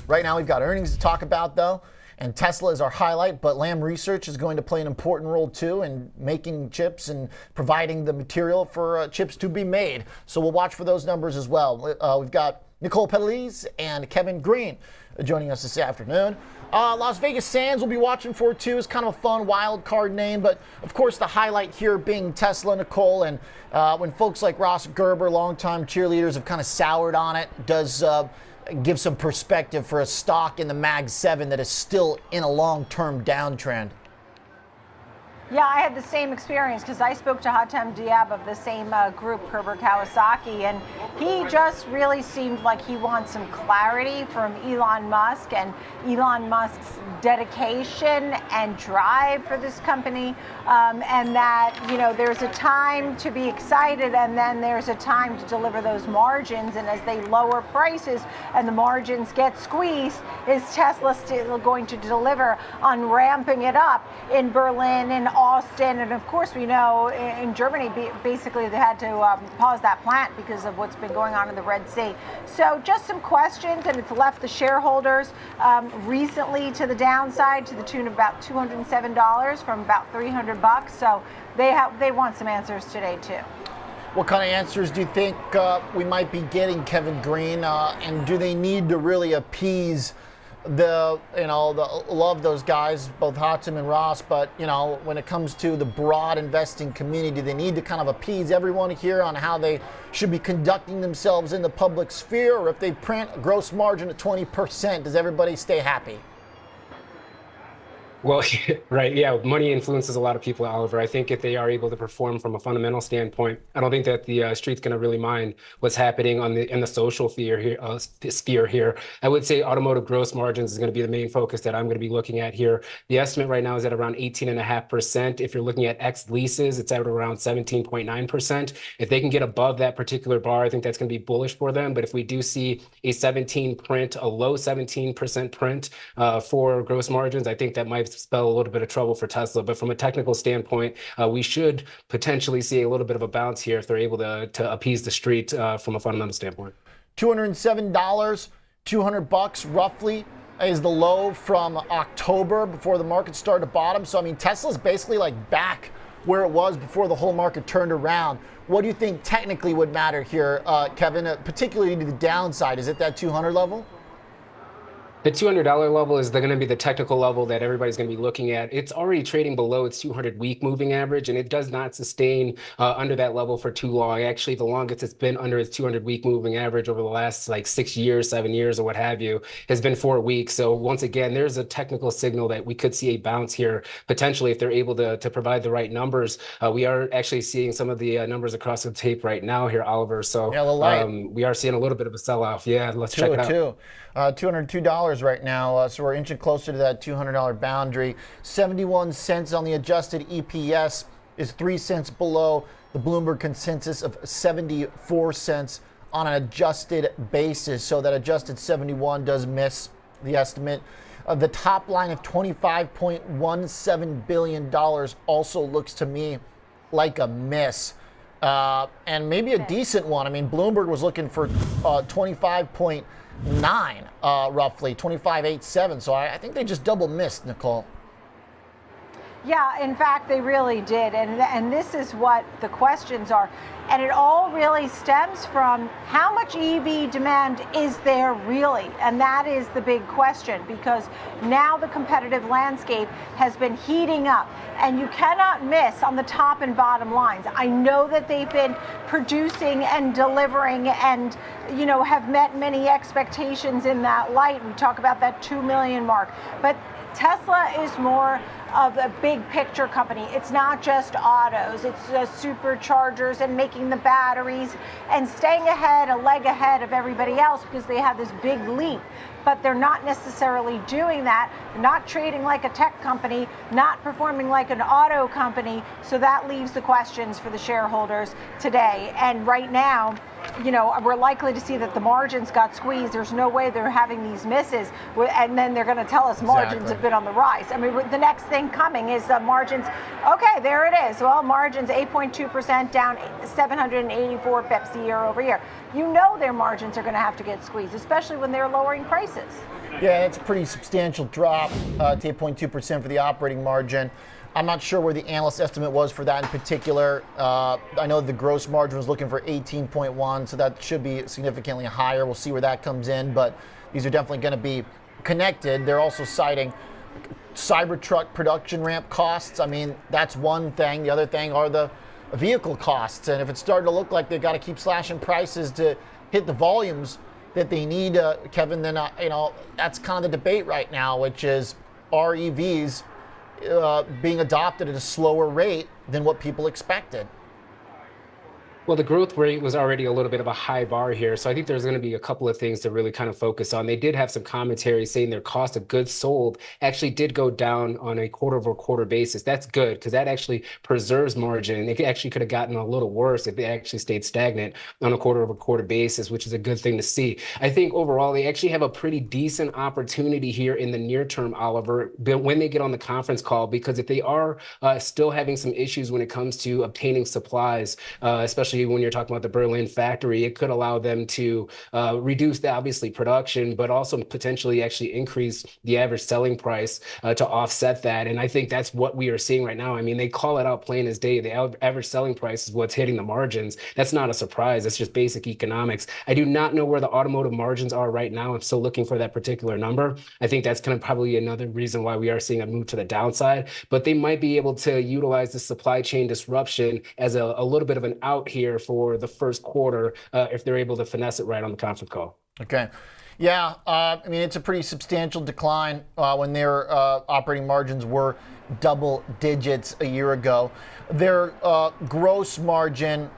Right now we've got earnings to talk about, though, and Tesla is our highlight, but Lam Research is going to play an important role, too, in making chips and providing the material for chips to be made. So we'll watch for those numbers as well. We've got Nicole Petallides and Kevin Green joining us this afternoon. Las Vegas Sands we'll be watching for, too. It's kind of a fun wild card name, but of course the highlight here being Tesla, Nicole, and when folks like Ross Gerber, longtime cheerleaders, have kind of soured on it, does give some perspective for a stock in the Mag 7 that is still in a long-term downtrend. Yeah, I had the same experience because I spoke to Hatem Diab of the same group, Herbert Kawasaki, and he just really seemed like he wants some clarity from Elon Musk and Elon Musk's dedication and drive for this company, and that, you know, there's a time to be excited and then there's a time to deliver those margins, and as they lower prices and the margins get squeezed, is Tesla still going to deliver on ramping it up in Berlin and Austin, and of course we know in Germany basically they had to pause that plant because of what's been going on in the Red Sea. So just some questions, and it's left the shareholders recently to the downside to the tune of about $207 from about $300. So they want some answers today too. What kind of answers do you think we might be getting, Kevin Green, and do they need to really appease love those guys, both Hatem and Ross, but, you know, when it comes to the broad investing community, they need to kind of appease everyone here on how they should be conducting themselves in the public sphere, or if they print a gross margin at 20%, does everybody stay happy? Well, right. Yeah. Money influences a lot of people, Oliver. I think if they are able to perform from a fundamental standpoint, I don't think that the street's going to really mind what's happening in the social sphere here. I would say automotive gross margins is going to be the main focus that I'm going to be looking at here. The estimate right now is at around 18.5%. If you're looking at X leases, it's at around 17.9%. If they can get above that particular bar, I think that's going to be bullish for them. But if we do see a 17 print, a low 17% print for gross margins, I think that might spell a little bit of trouble for Tesla. But from a technical standpoint, we should potentially see a little bit of a bounce here if they're able to appease the street from a fundamental standpoint. $207, $200 roughly is the low from October before the market started to bottom. So, I mean, Tesla's basically like back where it was before the whole market turned around. What do you think technically would matter here, Kevin, particularly to the downside? Is it that 200 level? The $200 level is going to be the technical level that everybody's going to be looking at. It's already trading below its 200-week moving average, and it does not sustain under that level for too long. Actually, the longest it's been under its 200-week moving average over the last like 6 years, 7 years, or what have you, has been 4 weeks. So once again, there's a technical signal that we could see a bounce here, potentially, if they're able to provide the right numbers. We are actually seeing some of the numbers across the tape right now here, Oliver. So yeah, we are seeing a little bit of a sell-off. Yeah, let's check it out. $202 right now, so we're inching closer to that $200 boundary. 71 cents on the adjusted EPS is 3 cents below the Bloomberg consensus of 74 cents on an adjusted basis. So that adjusted 71 does miss the estimate. The top line of $25.17 billion also looks to me like a miss. And maybe a decent one. I mean, Bloomberg was looking for 25.9 roughly 25.87. So I think they just double missed, Nicole. Yeah, in fact, they really did. And this is what the questions are. And it all really stems from how much EV demand is there really? And that is the big question, because now the competitive landscape has been heating up, and you cannot miss on the top and bottom lines. I know that they've been producing and delivering and, you know, have met many expectations in that light. We talk about that 2 million mark. But Tesla is more of a big picture company. It's not just autos, it's superchargers and making the batteries and staying ahead, a leg ahead of everybody else, because they have this big leap. But they're not necessarily doing that. They're not trading like a tech company, not performing like an auto company. So that leaves the questions for the shareholders today. And right now, we're likely to see that the margins got squeezed. There's no way they're having these misses, and then they're going to tell us margins have been on the rise. I mean, the next thing coming is the margins. Okay, there it is. Well, margins 8.2%, down 784 pips year over year. Their margins are going to have to get squeezed, especially when they're lowering prices. Yeah, it's a pretty substantial drop to 8.2% for the operating margin. I'm not sure where the analyst estimate was for that in particular. I know the gross margin was looking for 18.1, so that should be significantly higher. We'll see where that comes in, but these are definitely going to be connected. They're also citing Cybertruck production ramp costs. I mean, that's one thing. The other thing are the vehicle costs, and if it's starting to look like they've got to keep slashing prices to hit the volumes that they need, Kevin, then that's kind of the debate right now, which is, are EVs being adopted at a slower rate than what people expected? Well, the growth rate was already a little bit of a high bar here. So I think there's going to be a couple of things to really kind of focus on. They did have some commentary saying their cost of goods sold actually did go down on a quarter-over-quarter basis. That's good because that actually preserves margin. It actually could have gotten a little worse if they actually stayed stagnant on a quarter-over-quarter basis, which is a good thing to see. I think overall, they actually have a pretty decent opportunity here in the near term, Oliver, when they get on the conference call, because if they are still having some issues when it comes to obtaining supplies, especially when you're talking about the Berlin factory, it could allow them to reduce the obviously production, but also potentially actually increase the average selling price to offset that. And I think that's what we are seeing right now. I mean, they call it out plain as day. The average selling price is what's hitting the margins. That's not a surprise. That's just basic economics. I do not know where the automotive margins are right now. I'm still looking for that particular number. I think that's kind of probably another reason why we are seeing a move to the downside, but they might be able to utilize the supply chain disruption as a little bit of an out here for the first quarter if they're able to finesse it right on the conference call. Okay. Yeah, I mean, it's a pretty substantial decline when their operating margins were double digits a year ago. Their gross margin,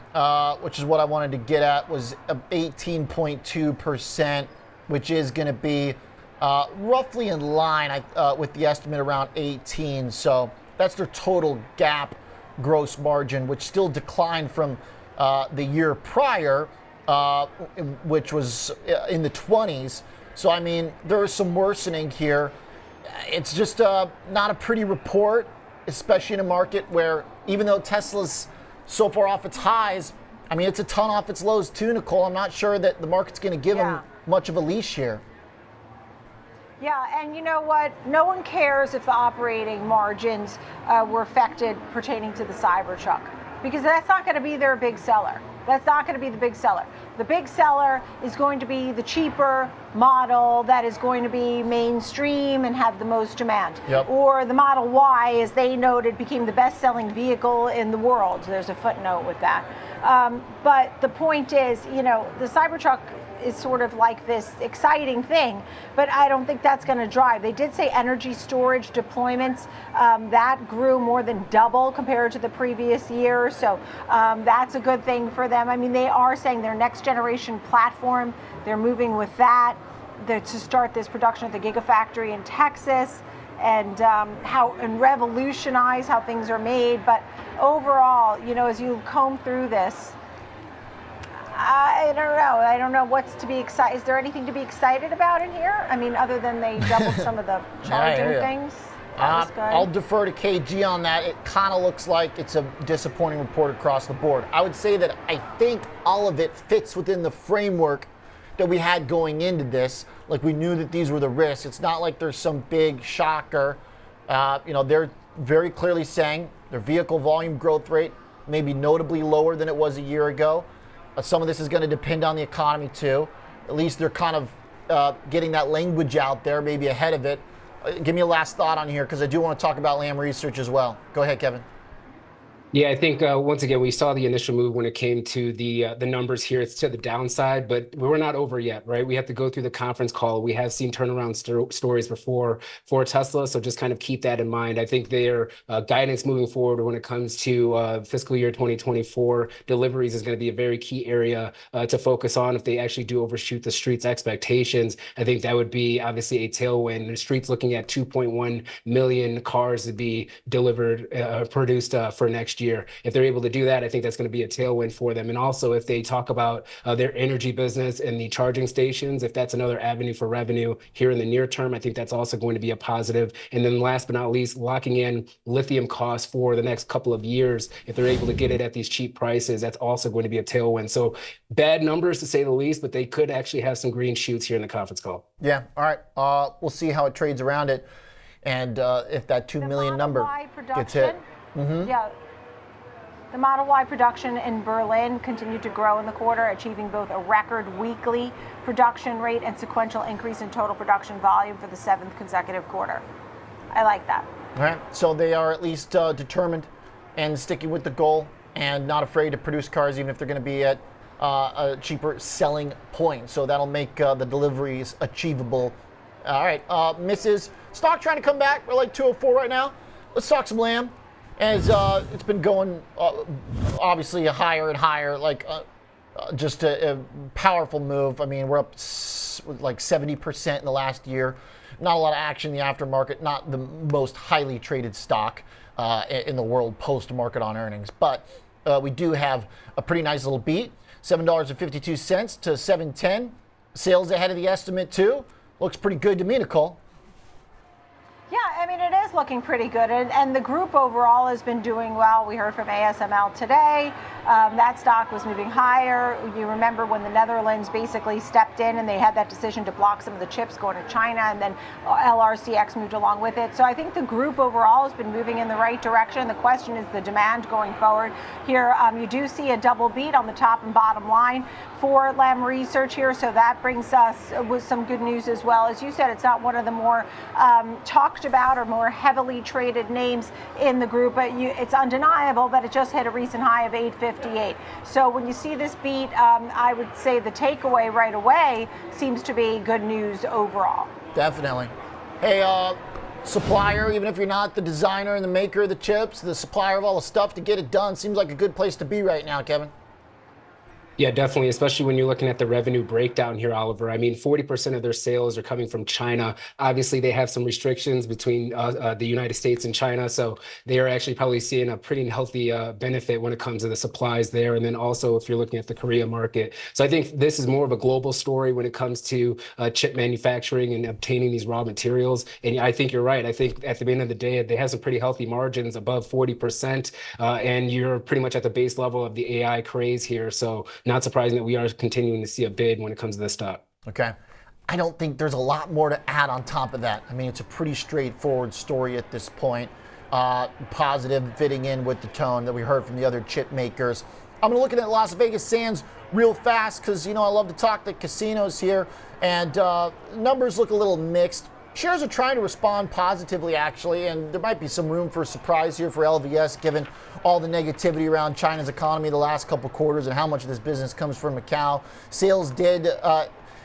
which is what I wanted to get at, was 18.2%, which is going to be roughly in line with the estimate around 18. So that's their total GAAP gross margin, which still declined from the year prior, which was in the 20s. So, I mean, there is some worsening here. It's just not a pretty report, especially in a market where, even though Tesla's so far off its highs, I mean, it's a ton off its lows too, Nicole. I'm not sure that the market's going to give them much of a leash here. Yeah, and you know what? No one cares if the operating margins were affected pertaining to the Cybertruck, because that's not going to be their big seller. That's not going to be the big seller. The big seller is going to be the cheaper model that is going to be mainstream and have the most demand. Yep. Or the Model Y, as they noted, became the best-selling vehicle in the world. There's a footnote with that. But the point is, the Cybertruck is sort of like this exciting thing, but I don't think that's going to drive. They did say energy storage deployments, that grew more than double compared to the previous year, so that's a good thing for them. I mean, they are saying their next generation platform, they're moving with that to start this production at the Gigafactory in Texas, and revolutionize how things are made. But overall, as you comb through this, I don't know. I don't know what's to be excited. Is there anything to be excited about in here? I mean, other than they doubled some of the charging things. I'll defer to KG on that. It kind of looks like it's a disappointing report across the board. I would say that I think all of it fits within the framework that we had going into this. Like, we knew that these were the risks. It's not like there's some big shocker. They're very clearly saying their vehicle volume growth rate may be notably lower than it was a year ago. Some of this is going to depend on the economy too. At least they're kind of getting that language out there, maybe ahead of it. Give me a last thought on here, because I do want to talk about Lam Research as well. Go ahead, Kevin. Yeah, I think once again, we saw the initial move when it came to the numbers here. It's to the downside, but we're not over yet, right? We have to go through the conference call. We have seen turnaround stories before for Tesla, so just kind of keep that in mind. I think their guidance moving forward when it comes to fiscal year 2024 deliveries is going to be a very key area to focus on. If they actually do overshoot the street's expectations, I think that would be obviously a tailwind. The street's looking at 2.1 million cars to be delivered, produced for next year. year. If they're able to do that, I think that's going to be a tailwind for them. And also, if they talk about their energy business and the charging stations, if that's another avenue for revenue here in the near term, I think that's also going to be a positive. And then last but not least, locking in lithium costs for the next couple of years. If they're able to get it at these cheap prices, that's also going to be a tailwind. So bad numbers to say the least, but they could actually have some green shoots here in the conference call. Yeah. All right. We'll see how it trades around it. And if that 2 million number gets hit. Yeah. The Model Y production in Berlin continued to grow in the quarter, achieving both a record weekly production rate and sequential increase in total production volume for the 7th consecutive quarter. I like that. All right. So they are at least determined and sticking with the goal and not afraid to produce cars, even if they're going to be at a cheaper selling point. So that'll make the deliveries achievable. All right. Mrs. Stock trying to come back. We're like 204 right now. Let's talk some Lam. As it's been going obviously higher and higher, like just a powerful move. I mean, we're up like 70% in the last year. Not a lot of action in the aftermarket, not the most highly traded stock in the world post-market on earnings. But we do have a pretty nice little beat, $7.52 to $7.10. Sales ahead of the estimate too. Looks pretty good to me, Nicole. Yeah, I mean, it is looking pretty good. And the group overall has been doing well. We heard from ASML today. That stock was moving higher. You remember when the Netherlands basically stepped in and they had that decision to block some of the chips going to China, and then LRCX moved along with it. So I think the group overall has been moving in the right direction. The question is the demand going forward. Here, you do see a double beat on the top and bottom line for Lam Research here. So that brings us with some good news as well. As you said, it's not one of the more talked about or more heavily traded names in the group, but it's undeniable that it just hit a recent high of 858. So when you see this beat, I would say the takeaway right away seems to be good news overall. Definitely. Hey, supplier, even if you're not the designer and the maker of the chips, the supplier of all the stuff to get it done, seems like a good place to be right now, Kevin. Yeah, definitely, especially when you're looking at the revenue breakdown here, Oliver. I mean, 40% of their sales are coming from China. Obviously, they have some restrictions between the United States and China, so they are actually probably seeing a pretty healthy benefit when it comes to the supplies there. And then also, if you're looking at the Korea market. So I think this is more of a global story when it comes to chip manufacturing and obtaining these raw materials. And I think you're right. I think at the end of the day, they have some pretty healthy margins above 40%, and you're pretty much at the base level of the AI craze here. So not surprising that we are continuing to see a bid when it comes to this stock. Okay. I don't think there's a lot more to add on top of that. I mean, it's a pretty straightforward story at this point. Positive, fitting in with the tone that we heard from the other chip makers. I'm going to look at Las Vegas Sands real fast because, you know, I love to talk the casinos here, and numbers look a little mixed. Shares are trying to respond positively, actually, and there might be some room for a surprise here for LVS, given all the negativity around China's economy the last couple quarters and how much of this business comes from Macau. Sales did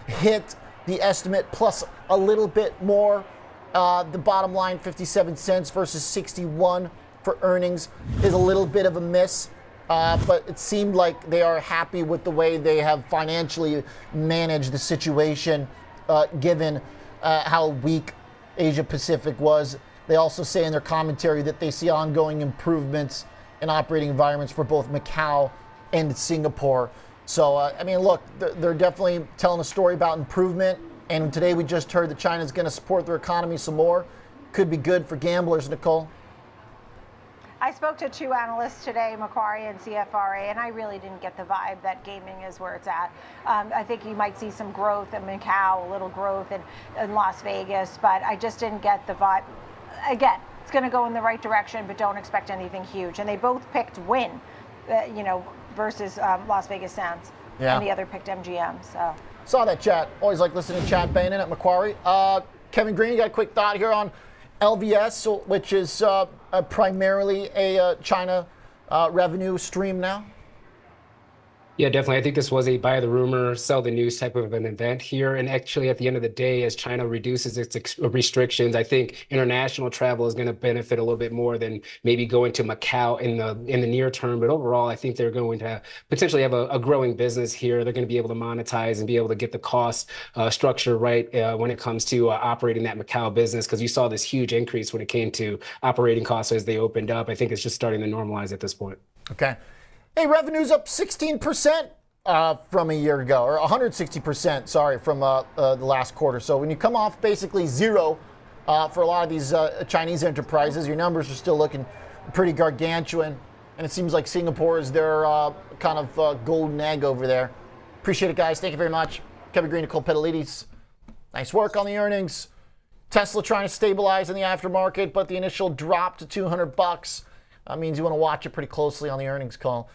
hit the estimate plus a little bit more. The bottom line, 57 cents versus 61 for earnings, is a little bit of a miss. But it seemed like they are happy with the way they have financially managed the situation, given how weak Asia Pacific was. They also say in their commentary that they see ongoing improvements in operating environments for both Macau and Singapore. So, I mean, look, they're definitely telling a story about improvement. And today we just heard that China's going to support their economy some more. Could be good for gamblers, Nicole. I spoke to two analysts today, Macquarie and CFRA, and I really didn't get the vibe that gaming is where it's at. I think you might see some growth in Macau, a little growth in Las Vegas, but I just didn't get the vibe. Again, it's going to go in the right direction, but don't expect anything huge. And they both picked Wynn, versus Las Vegas Sands, and the other picked MGM. So saw that chat. Always like listening to Chad Bain at Macquarie. Kevin Green, you got a quick thought here on LVS, which is primarily a China revenue stream now? Yeah, definitely. I think this was a buy the rumor, sell the news type of an event here. And actually, at the end of the day, as China reduces its restrictions, I think international travel is going to benefit a little bit more than maybe going to Macau in the near term. But overall, I think they're going to potentially have a growing business here. They're going to be able to monetize and be able to get the cost structure right when it comes to operating that Macau business. Because you saw this huge increase when it came to operating costs as they opened up. I think it's just starting to normalize at this point. Okay. Hey, revenue's up 16% from a year ago, or 160%, sorry, from the last quarter. So when you come off basically zero for a lot of these Chinese enterprises, your numbers are still looking pretty gargantuan. And it seems like Singapore is their kind of golden egg over there. Appreciate it, guys. Thank you very much. Kevin Green, Nicole Petallides. Nice work on the earnings. Tesla trying to stabilize in the aftermarket, but the initial drop to $200 means you want to watch it pretty closely on the earnings call.